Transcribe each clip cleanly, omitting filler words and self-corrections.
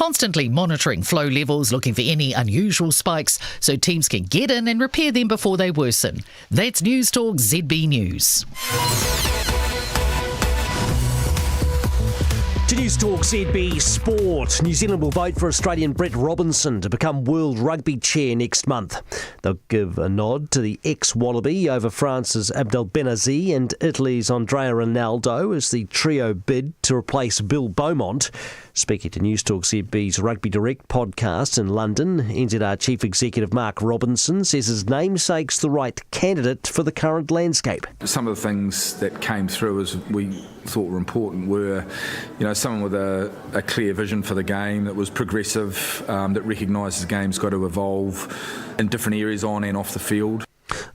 constantly monitoring flow levels, looking for any unusual spikes so teams can get in and repair them before they worsen. That's News Talk ZB News. To News Talk ZB Sport, New Zealand will vote for Australian Brett Robinson to become World Rugby Chair next month. They'll give a nod to the ex-Wallaby over France's Abdel Benazi and Italy's Andrea Ronaldo as the trio bid to replace Bill Beaumont. Speaking to News Talk ZB's Rugby Direct podcast in London, NZR Chief Executive Mark Robinson says his namesake's the right candidate for the current landscape. Some of the things that came through as we thought were important were, someone with a clear vision for the game that was progressive, that recognises the game's got to evolve in different areas on and off the field.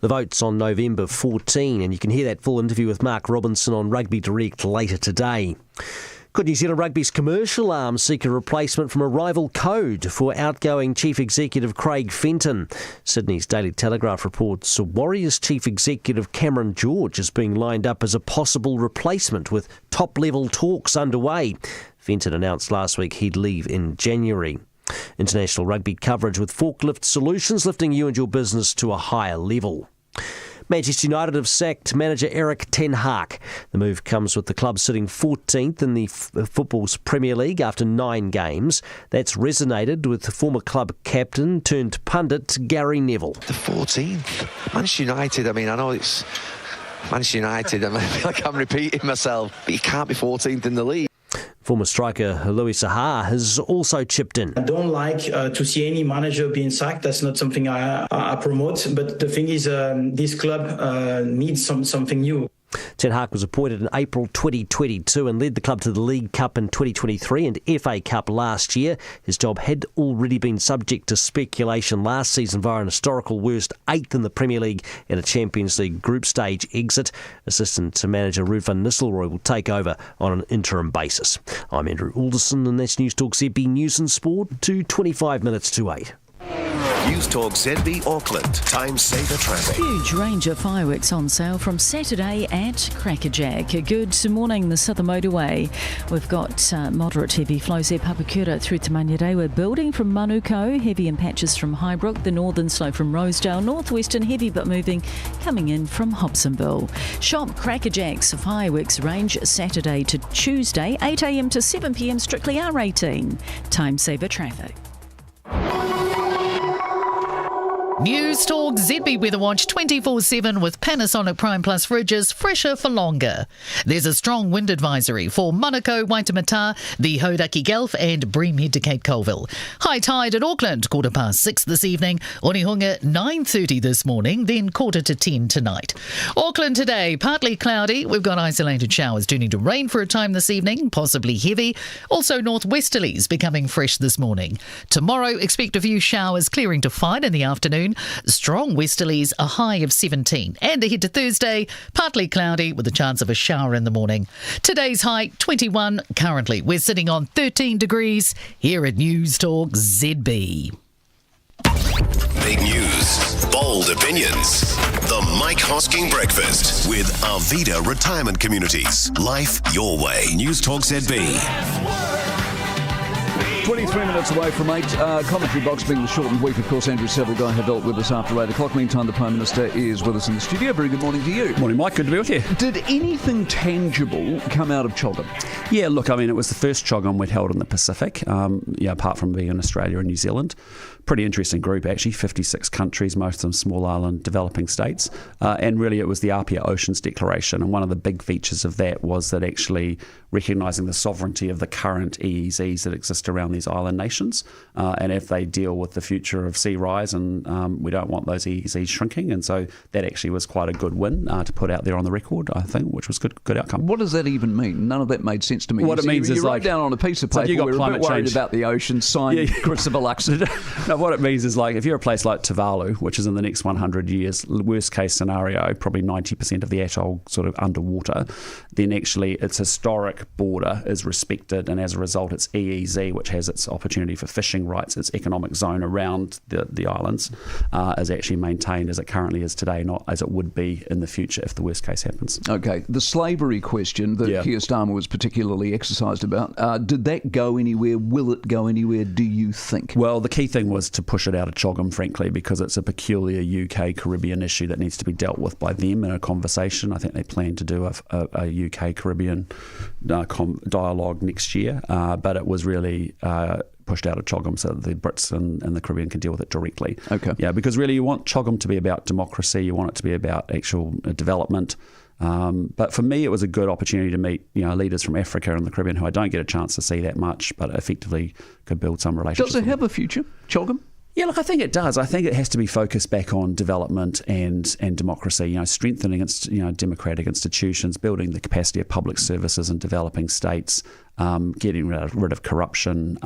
The vote's on November 14, and you can hear that full interview with Mark Robinson on Rugby Direct later today. Could New Zealand Rugby's commercial arm seek a replacement from a rival code for outgoing Chief Executive Craig Fenton? Sydney's Daily Telegraph reports Warriors Chief Executive Cameron George is being lined up as a possible replacement with top-level talks underway. Fenton announced last week he'd leave in January. International rugby coverage with Forklift Solutions lifting you and your business to a higher level. Manchester United have sacked manager Erik ten Hag. The move comes with the club sitting 14th in the football's Premier League after 9 games. That's resonated with former club captain turned pundit Gary Neville. The 14th. Manchester United, I know it's Manchester United. I feel like I'm repeating myself, but you can't be 14th in the league. Former striker Louis Saha has also chipped in. I don't like to see any manager being sacked. That's not something I promote. But the thing is, this club needs something new. Ten Hag was appointed in April 2022 and led the club to the League Cup in 2023 and FA Cup last year. His job had already been subject to speculation last season via an historical worst 8th in the Premier League and a Champions League group stage exit. Assistant manager Ruud van Nistelrooy will take over on an interim basis. I'm Andrew Alderson and that's News Talk ZB News and Sport to 25 minutes to 8. News Talk ZB Auckland. Time saver traffic. Huge range of fireworks on sale from Saturday at Crackerjack. Good morning, the Southern Motorway. We've got moderate heavy flows there, Papakura through to Manurewa, building from Manuko, heavy in patches from Highbrook, the northern slow from Rosedale, northwestern heavy but moving, coming in from Hobsonville. Shop Crackerjack's fireworks range Saturday to Tuesday, 8 a.m. to 7 p.m, strictly R18. Time saver traffic. News Talk ZB Weather Watch 24/7 with Panasonic Prime Plus fridges, fresher for longer. There's a strong wind advisory for Manukau, Waitemata, the Hauraki Gulf and Bream Head to Cape Colville. High tide at Auckland, 6:15 this evening. Onehunga 9:30 this morning, then 9:45 tonight. Auckland today, partly cloudy. We've got isolated showers turning to rain for a time this evening, possibly heavy. Also northwesterlies becoming fresh this morning. Tomorrow, expect a few showers clearing to fine in the afternoon. Strong westerlies, a high of 17. And ahead to Thursday, partly cloudy with a chance of a shower in the morning. Today's high, 21. Currently, we're sitting on 13 degrees here at News Talk ZB. Big news, bold opinions. The Mike Hosking Breakfast with Arvida Retirement Communities. Life your way. News Talk ZB. 23 minutes away from 8. Commentary box being the shortened week. Of course, Andrew Saville had dealt with us after 8 o'clock. Meantime, the Prime Minister is with us in the studio. Very good morning to you. Morning, Mike. Good to be with you. Did anything tangible come out of CHOGM? Yeah, look, it was the first CHOGM we'd held in the Pacific, apart from being in Australia and New Zealand. Pretty interesting group, actually, 56 countries, most of them small island developing states. And really it was the Apia Oceans Declaration. And one of the big features of that was that actually recognising the sovereignty of the current EEZs that exist around these island nations. And if they deal with the future of sea rise, and we don't want those EEZs shrinking. And so that actually was quite a good win to put out there on the record, I think, which was good outcome. What does that even mean? None of that made sense to me. What it means is you write down on a piece of paper, you got we're a bit worried change about the ocean, sign Christopher Luxon. No, what it means is if you're a place like Tuvalu, which is in the next 100 years, worst case scenario, probably 90% of the atoll sort of underwater, then actually its historic border is respected, and as a result its EEZ, which has its opportunity for fishing rights, its economic zone around the islands, is actually maintained as it currently is today, not as it would be in the future if the worst case happens. Okay, the slavery question that Keir Starmer was particularly regularly exercised about. Did that go anywhere? Will it go anywhere, do you think? Well, the key thing was to push it out of CHOGM, frankly, because it's a peculiar UK Caribbean issue that needs to be dealt with by them in a conversation. I think they plan to do a UK Caribbean dialogue next year, but it was really pushed out of CHOGM so that the Brits and the Caribbean can deal with it directly. Okay. Yeah, because really you want CHOGM to be about democracy, you want it to be about actual development. But for me, it was a good opportunity to meet leaders from Africa and the Caribbean who I don't get a chance to see that much, but effectively could build some relationships. Does it have a future, CHOGM? Yeah, look, I think it does. I think it has to be focused back on development and democracy, strengthening democratic institutions, building the capacity of public services in developing states, getting rid of corruption,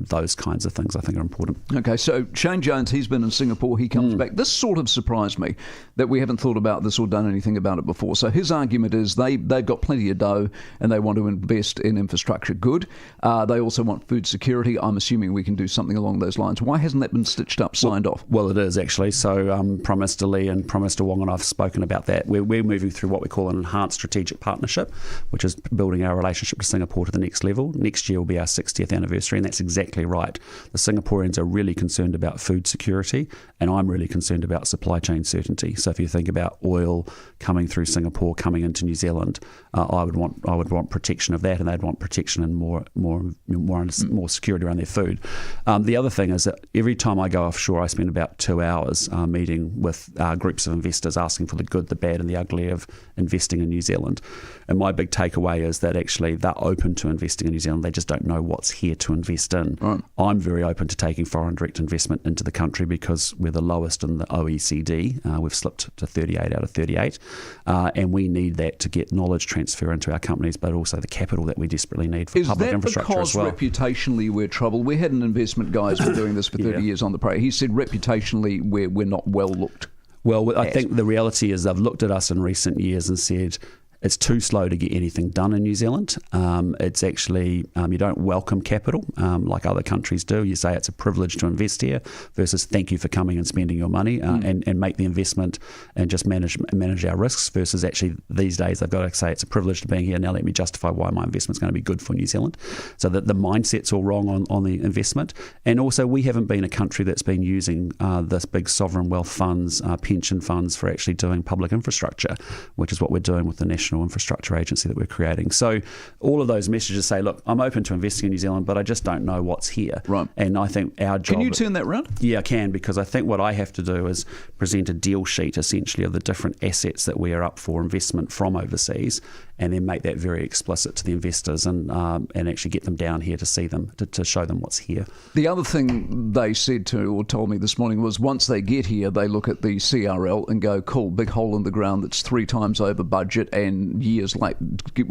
those kinds of things I think are important. Okay, so Shane Jones, he's been in Singapore, he comes back. This sort of surprised me that we haven't thought about this or done anything about it before. So his argument is they've got plenty of dough and they want to invest in infrastructure. Good. They also want food security. I'm assuming we can do something along those lines. Why hasn't that been stitched up, signed off? Well, it is actually. So Prime Minister Lee and Prime Minister Wong and I have spoken about that. We're moving through what we call an enhanced strategic partnership, which is building our relationship to Singapore to the next level. Next year will be our 60th anniversary, and that's exactly right. The Singaporeans are really concerned about food security, and I'm really concerned about supply chain certainty. So if you think about oil coming through Singapore, coming into New Zealand, I would want protection of that, and they'd want protection and more security around their food. The other thing is that every time I go offshore, I spend about 2 hours meeting with groups of investors, asking for the good, the bad, and the ugly of investing in New Zealand. And my big takeaway is that actually they're open to investing in New Zealand. They just don't know what's here to invest in. Right. I'm very open to taking foreign direct investment into the country because we're the lowest in the OECD. We've slipped to 38 out of 38. And we need that to get knowledge transfer into our companies, but also the capital that we desperately need for public infrastructure as well. Is that because reputationally we're troubled? We had an investment guy who's been doing this for 30 years on the parade. He said reputationally we're not well looked. Well, I think the reality is they've looked at us in recent years and said, it's too slow to get anything done in New Zealand. It's actually, you don't welcome capital like other countries do. You say it's a privilege to invest here versus thank you for coming and spending your money and make the investment and just manage our risks versus actually these days they've got to say it's a privilege to being here. Now let me justify why my investment's going to be good for New Zealand. So that the mindset's all wrong on the investment. And also we haven't been a country that's been using this big sovereign wealth funds, pension funds for actually doing public infrastructure, which is what we're doing with the National Infrastructure Agency that we're creating. So all of those messages say, look, I'm open to investing in New Zealand, but I just don't know what's here. Right. And I think our job... Can you turn that round? Yeah, I can, because I think what I have to do is present a deal sheet, essentially, of the different assets that we are up for investment from overseas, and then make that very explicit to the investors and actually get them down here to see them, to show them what's here. The other thing they said to or told me this morning was once they get here, they look at the CRL and go, cool, big hole in the ground that's 3 times over budget and years late.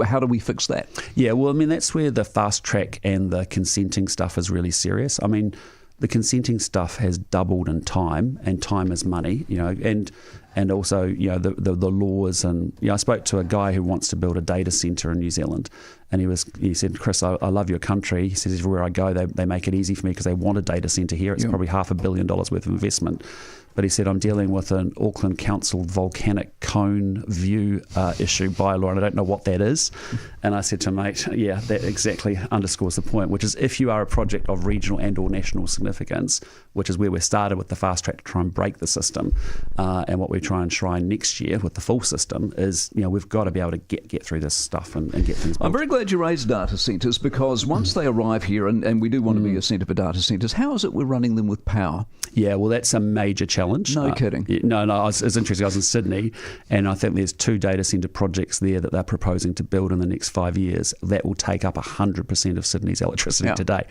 How do we fix that? Yeah, well, I mean, that's where the fast track and the consenting stuff is really serious. I mean, the consenting stuff has doubled in time, and time is money, and also, the laws. And I spoke to a guy who wants to build a data centre in New Zealand, and he said, Chris, I love your country. He says, everywhere I go, they make it easy for me because they want a data centre here. It's probably $500 million worth of investment. But he said, I'm dealing with an Auckland Council volcanic cone view issue bylaw, and I don't know what that is. And I said to him, mate, yeah, that exactly underscores the point, which is if you are a project of regional and or national significance, which is where we started with the fast track to try and break the system, and what we try and enshrine next year with the full system is, we've got to be able to get through this stuff and get things built. I'm very glad you raised data centres because once they arrive here, and we do want to be a centre for data centres, how is it we're running them with power? Yeah, well, that's a major challenge. No kidding. No, it's interesting. I was in Sydney, and I think there's 2 data centre projects there that they're proposing to build in the next 5 years. That will take up 100% of Sydney's electricity today.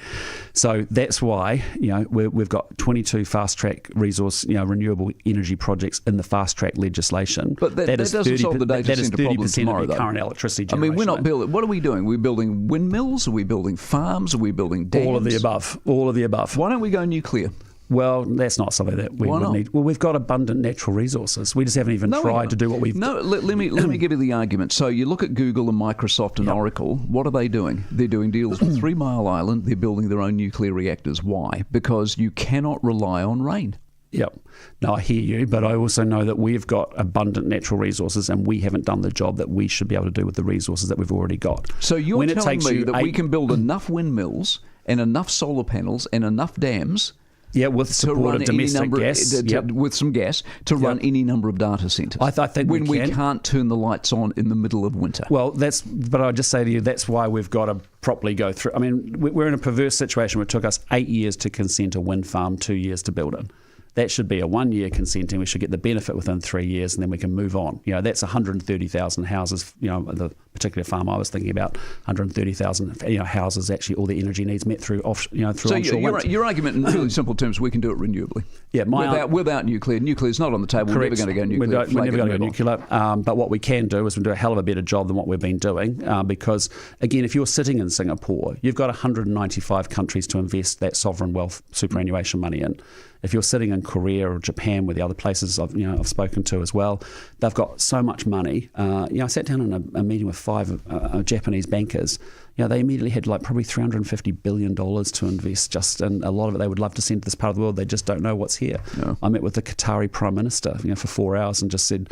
So that's why we've got 22 fast track resource, renewable energy projects in the fast track legislation. But that doesn't solve the data centre problem tomorrow, of our current electricity generation. I mean, we're not building. What are we doing? We're building windmills. Are we building farms? Are we building dams? All of the above. All of the above. Why don't we go nuclear? Well, that's not something that we would need. Well, we've got abundant natural resources. We just haven't even tried to do what we've done. No, let me give you the argument. So you look at Google and Microsoft and Oracle. What are they doing? They're doing deals with 3 Mile Island. They're building their own nuclear reactors. Why? Because you cannot rely on rain. Yep. No, I hear you, but I also know that we've got abundant natural resources and we haven't done the job that we should be able to do with the resources that we've already got. So you're telling me that we can build enough windmills and enough solar panels and enough dams with support of domestic gas. With some gas to run any number of data centres. I think when we can't turn the lights on in the middle of winter. Well, but I'll just say to you, that's why we've got to properly go through. I mean, we're in a perverse situation where it took us 8 years to consent a wind farm, 2 years to build it. That should be a 1 year consent, and we should get the benefit within 3 years, and then we can move on. That's 130,000 houses. The particular farm I was thinking about, 130,000 houses. Actually, all the energy needs met through onshore wind. Your argument in really simple terms, we can do it renewably. Yeah, without nuclear. Nuclear's not on the table. Correct. We're never going to go nuclear. We're never going to go nuclear. But what we can do is we do a hell of a better job than what we've been doing. Because again, if you're sitting in Singapore, you've got 195 countries to invest that sovereign wealth superannuation money in. If you're sitting in Korea or Japan, where the other places I've spoken to as well, they've got so much money. I sat down in a meeting with 5 Japanese bankers. They immediately had probably $350 billion to invest and a lot of it they would love to send to this part of the world. They just don't know what's here. No. I met with the Qatari Prime Minister, for 4 hours and just said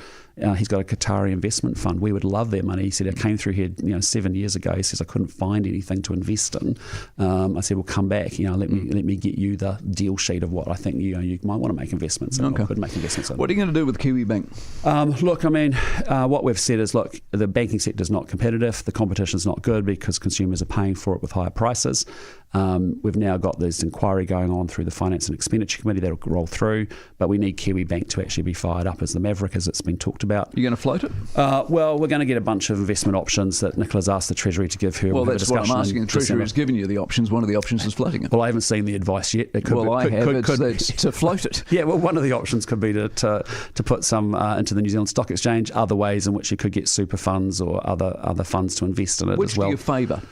he's got a Qatari investment fund. We would love their money. He said, I came through here 7 years ago. He says, I couldn't find anything to invest in. I said, well, come back. Let me get you the deal sheet of what I think you might want to make investments in or could make investments in. What are you going to do with KiwiBank? Look, I mean, what we've said is, look, the banking sector is not competitive. The competition's not good because consumers are paying for it with higher prices. We've now got this inquiry going on through the Finance and Expenditure Committee that'll roll through, but we need KiwiBank to actually be fired up as the maverick, as it's been talked about. You're going to float it? Well, we're going to get a bunch of investment options that Nicola's asked the Treasury to give her. Well, that's what I'm asking. The Treasury has given you the options. One of the options is floating it. Well, I haven't seen the advice yet. It's to float it. Yeah, well, one of the options could be to put some into the New Zealand Stock Exchange, other ways in which you could get super funds or other funds to invest in it Which as well. Which do you favour?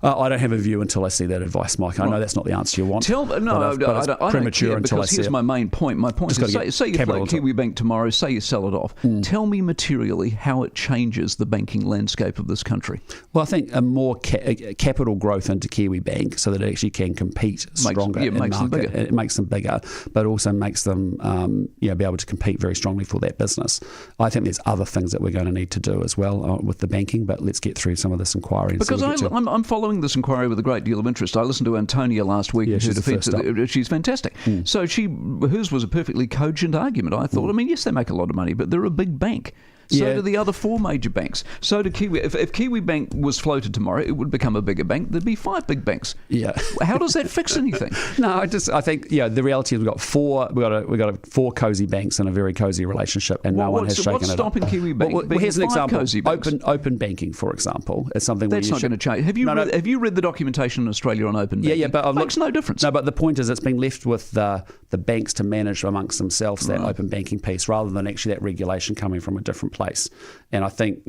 I don't have a view until I see that advice, Mike. I know that's not the answer you want. I don't premature care, until I see here's my main point. My point is, say you float KiwiBank tomorrow, say you sell it off. Tell me materially how it changes the banking landscape of this country. Well, I think a more capital growth into KiwiBank so that it actually can compete stronger in market. It makes them bigger, but also makes them be able to compete very strongly for that business. I think there's other things that we're going to need to do as well with the banking, but let's get through some of this inquiry. Because I'm following this inquiry with a great deal of interest. I listened to Antonia last week. She's fantastic. So hers was a perfectly cogent argument, I thought. I mean, yes, they make a lot of money, but they're a big bank. So do the other 4 major banks. So do Kiwi. If KiwiBank was floated tomorrow, it would become a bigger bank. There'd be 5 big banks. Yeah. How does that fix anything? No, I think the reality is we've got 4 cosy banks in a very cosy relationship, and no one has shaken it up. What's stopping KiwiBank? Well, here's an example. Open banking, for example, is something that's not going to change. Have you read the documentation in Australia on open banking? Yeah, but it makes no difference. No, but the point is, it's been left with the banks to manage amongst themselves that open banking piece, rather than actually that regulation coming from a different place. And I think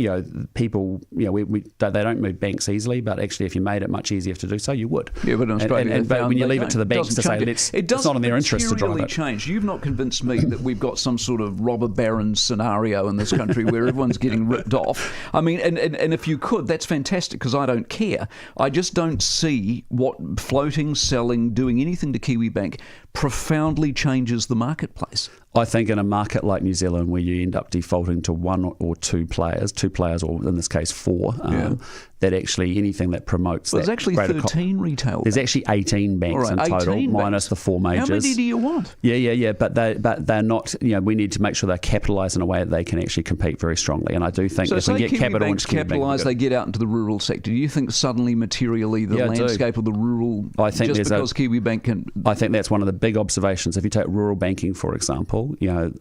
people they don't move banks easily, but actually if you made it much easier to do so, you would. Yeah, but in Australia, but when you leave it to the banks to say it's not in their interest to drive it. Change. You've not convinced me that we've got some sort of robber baron scenario in this country where everyone's getting ripped off. I mean, and if you could, that's fantastic, because I don't care. I just don't see what floating, selling, doing anything to KiwiBank profoundly changes the marketplace. I think in a market like New Zealand, where you end up defaulting to 1 or 2 players, or in this case 4, that actually anything that promotes there's actually 13 retail. There's actually 18 banks in total, minus the 4 majors. How many do you want? Yeah. But they're not. We need to make sure they're capitalised in a way that they can actually compete very strongly. And I do think if we get capital into capitalised, they get out into the rural sector. Do you think suddenly, materially, the landscape of the rural? I think just because KiwiBank can. I think that's one of the big observations. If you take rural banking, for example,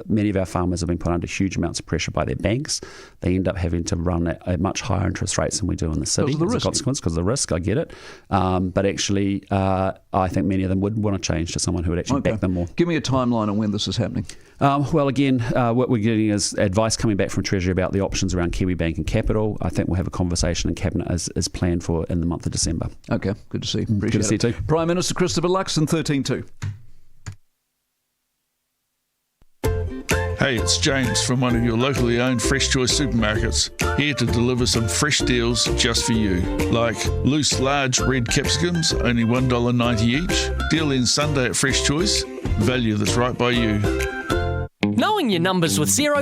many of our farmers have been put under huge amounts of pressure by their banks. They end up having to run at much higher interest rates than we do in the city as a consequence, because of the risk. I get it, but actually, I think many of them would want to change to someone who would actually back them more. Give me a timeline on when this is happening. Well, again, what we're getting is advice coming back from Treasury about the options around KiwiBank and capital. I think we'll have a conversation in Cabinet as planned for in the month of December. Okay, good to see. Appreciate good to see you too. Prime Minister Christopher Luxon, 13-2. Hey, it's James from one of your locally owned Fresh Choice supermarkets, here to deliver some fresh deals just for you. Like loose large red capsicums, only $1.90 each. Deal ends Sunday at Fresh Choice. Value that's right by you. Knowing your numbers with Xero